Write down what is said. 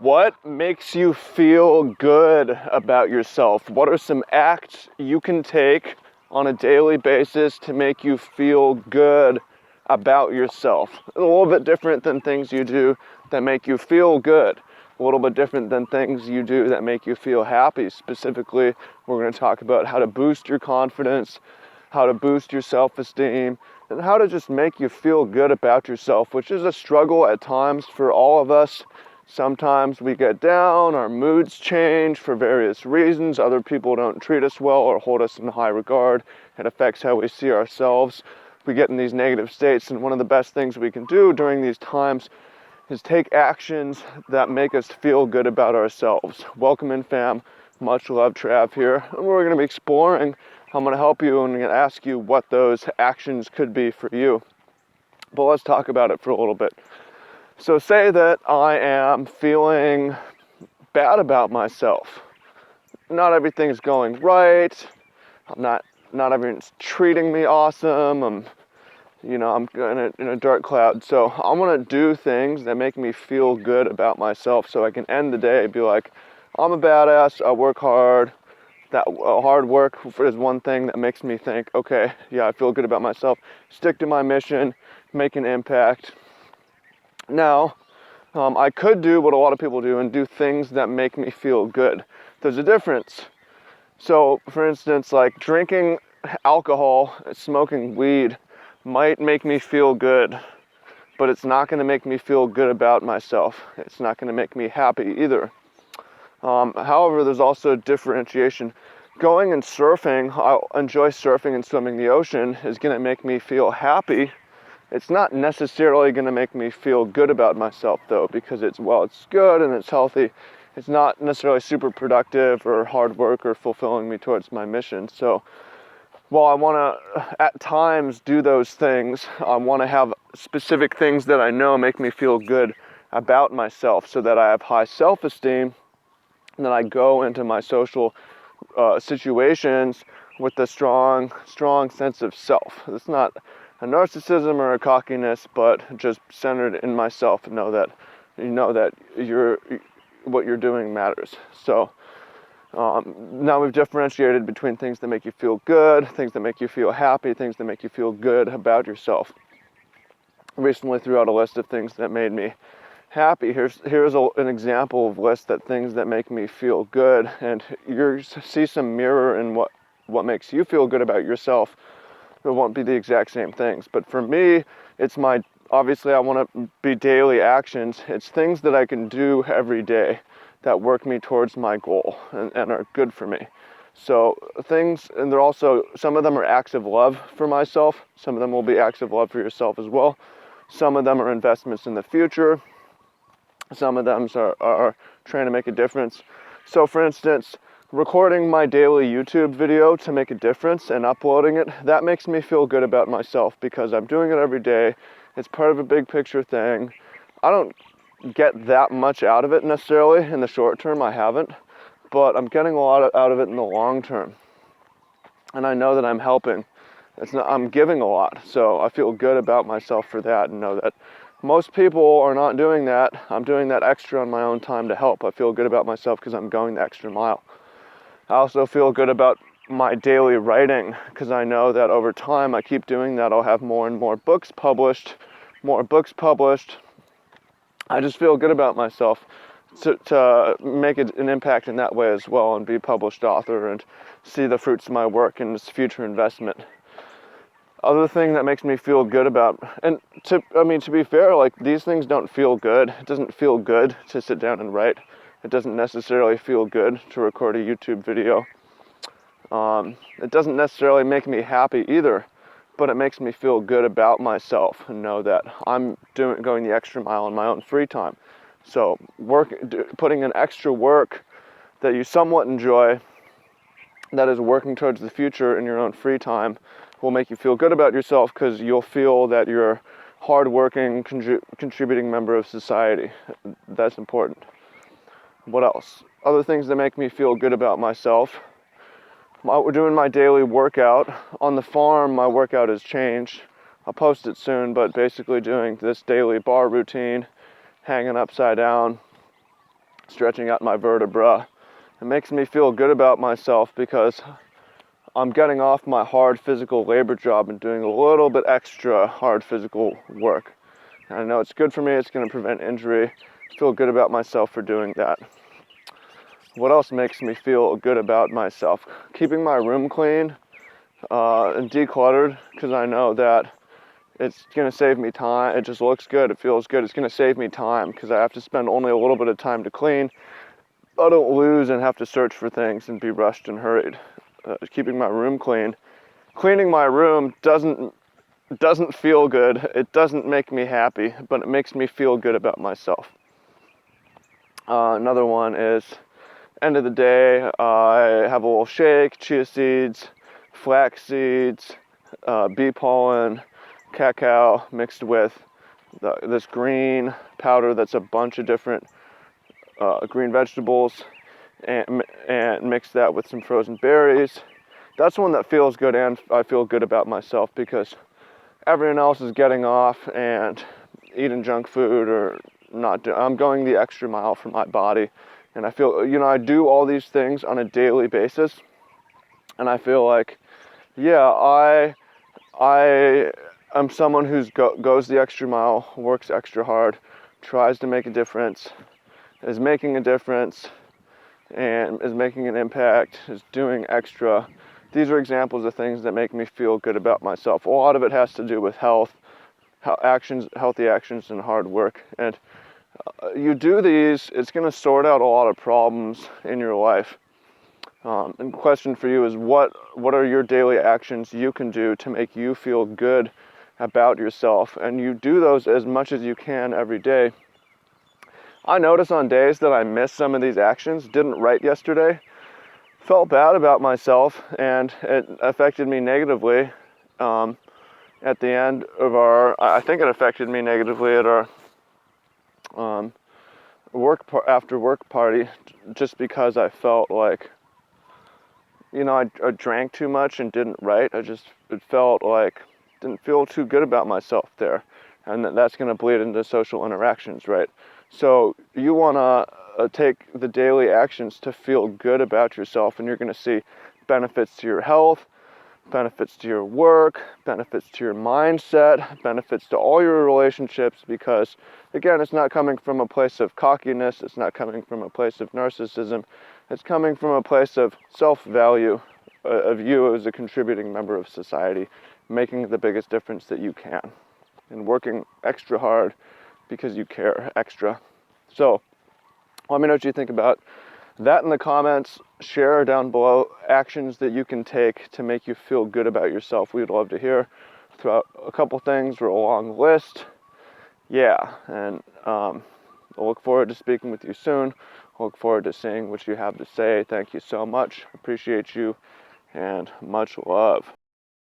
What makes you feel good about yourself? What are some acts you can take on a daily basis to make you feel good about yourself? A little bit different than things you do that make you feel good. A little bit different than things you do that make you feel happy. Specifically, we're going to talk about how to boost your confidence, how to boost your self-esteem, and how to just make you feel good about yourself, which is a struggle at times for all of us. Sometimes we get down, our moods change for various reasons. Other people don't treat us well or hold us in high regard. It affects how we see ourselves. We get in these negative states, and one of the best things we can do during these times is take actions that make us feel good about ourselves. Welcome in, fam. Much love, Trav here. And we're going to be exploring. I'm going to help you and I'm going to ask you what those actions could be for you. But let's talk about it for a little bit. So say that I am feeling bad about myself. Not everything's going right. Not everyone's treating me awesome. I'm in a dark cloud. So I want to do things that make me feel good about myself so I can end the day and be like, I'm a badass, I work hard. That hard work is one thing that makes me think, okay, yeah, I feel good about myself. Stick to my mission, make an impact. Now, I could do what a lot of people do and do things that make me feel good. There's a difference. So, for instance, like drinking alcohol, smoking weed might make me feel good, but it's not going to make me feel good about myself. It's not going to make me happy either. However, there's also differentiation. Going and surfing, I enjoy surfing and swimming the ocean, is going to make me feel happy. It's not necessarily going to make me feel good about myself, though, because it's good and it's healthy. It's not necessarily super productive or hard work or fulfilling me towards my mission. So while I want to, at times, do those things, I want to have specific things that I know make me feel good about myself so that I have high self-esteem and then I go into my social situations with a strong sense of self. It's not a narcissism or a cockiness, but just centered in myself and know that what you're doing matters. So now we've differentiated between things that make you feel good, things that make you feel happy, things that make you feel good about yourself. Recently threw out a list of things that made me happy. Here's an example of list that things that make me feel good, and you see some mirror in what makes you feel good about yourself. It won't be the exact same things, but for me, it's obviously I want to be daily actions. It's things that I can do every day that work me towards my goal and are good for me. So things, and they're also, some of them are acts of love for myself. Some of them will be acts of love for yourself as well. Some of them are investments in the future. Some of them are trying to make a difference. So for instance, recording my daily YouTube video to make a difference and uploading it, that makes me feel good about myself because I'm doing it every day. It's part of a big picture thing. I don't get that much out of it necessarily in the short term, I haven't, but I'm getting a lot out of it in the long term. And I know that I'm helping. I'm giving a lot, so I feel good about myself for that and know that most people are not doing that. I'm doing that extra on my own time to help. I feel good about myself because I'm going the extra mile. I also feel good about my daily writing because I know that over time I keep doing that, I'll have more and more books published. I just feel good about myself to make an impact in that way as well and be a published author and see the fruits of my work and its future investment. Other thing that makes me feel good about, and to be fair, like these things don't feel good. It doesn't feel good to sit down and write. It doesn't necessarily feel good to record a YouTube video. It doesn't necessarily make me happy either, but it makes me feel good about myself and know that I'm going the extra mile in my own free time. So putting in extra work that you somewhat enjoy, that is working towards the future in your own free time, will make you feel good about yourself because you'll feel that you're a hardworking, contributing member of society. That's important. What else? Other things that make me feel good about myself. We're doing my daily workout. On the farm, my workout has changed. I'll post it soon, but basically doing this daily bar routine, hanging upside down, stretching out my vertebra. It makes me feel good about myself because I'm getting off my hard physical labor job and doing a little bit extra hard physical work. And I know it's good for me, it's going to prevent injury. I feel good about myself for doing that. What else makes me feel good about myself? Keeping my room clean and decluttered, because I know that it's going to save me time. It just looks good, it feels good. It's going to save me time because I have to spend only a little bit of time to clean. I don't lose and have to search for things and be rushed and hurried. Keeping my room clean. Cleaning my room doesn't feel good. It doesn't make me happy, but it makes me feel good about myself. Another one is, end of the day, I have a little shake, chia seeds, flax seeds, bee pollen, cacao mixed with this green powder that's a bunch of different green vegetables, and mix that with some frozen berries. That's one that feels good, and I feel good about myself because everyone else is getting off and eating junk food or not. I'm going the extra mile for my body, and I feel, I do all these things on a daily basis, and I feel like, yeah, I'm someone who goes the extra mile, works extra hard, tries to make a difference, is making a difference, and is making an impact, is doing extra. These are examples of things that make me feel good about myself. A lot of it has to do with health, healthy actions, and hard work. And you do these, it's going to sort out a lot of problems in your life. And the question for you is, what are your daily actions you can do to make you feel good about yourself? And you do those as much as you can every day. I notice on days that I miss some of these actions, didn't write yesterday, felt bad about myself, and it affected me negatively. At the end of I think it affected me negatively at our after work party, just because I felt like, I drank too much and didn't write. It felt like, didn't feel too good about myself there. And that's going to bleed into social interactions, right? So you want to take the daily actions to feel good about yourself, and you're going to see benefits to your health, benefits to your work, benefits to your mindset, benefits to all your relationships, because, again, it's not coming from a place of cockiness, it's not coming from a place of narcissism, it's coming from a place of self-value, of you as a contributing member of society, making the biggest difference that you can, and working extra hard because you care extra. So let me know what you think about that in the comments. Share down below actions that you can take to make you feel good about yourself. We'd love to hear. Throw out a couple things or a long list. Yeah, and I look forward to speaking with you soon. I look forward to seeing what you have to say. Thank you so much. Appreciate you, and much love.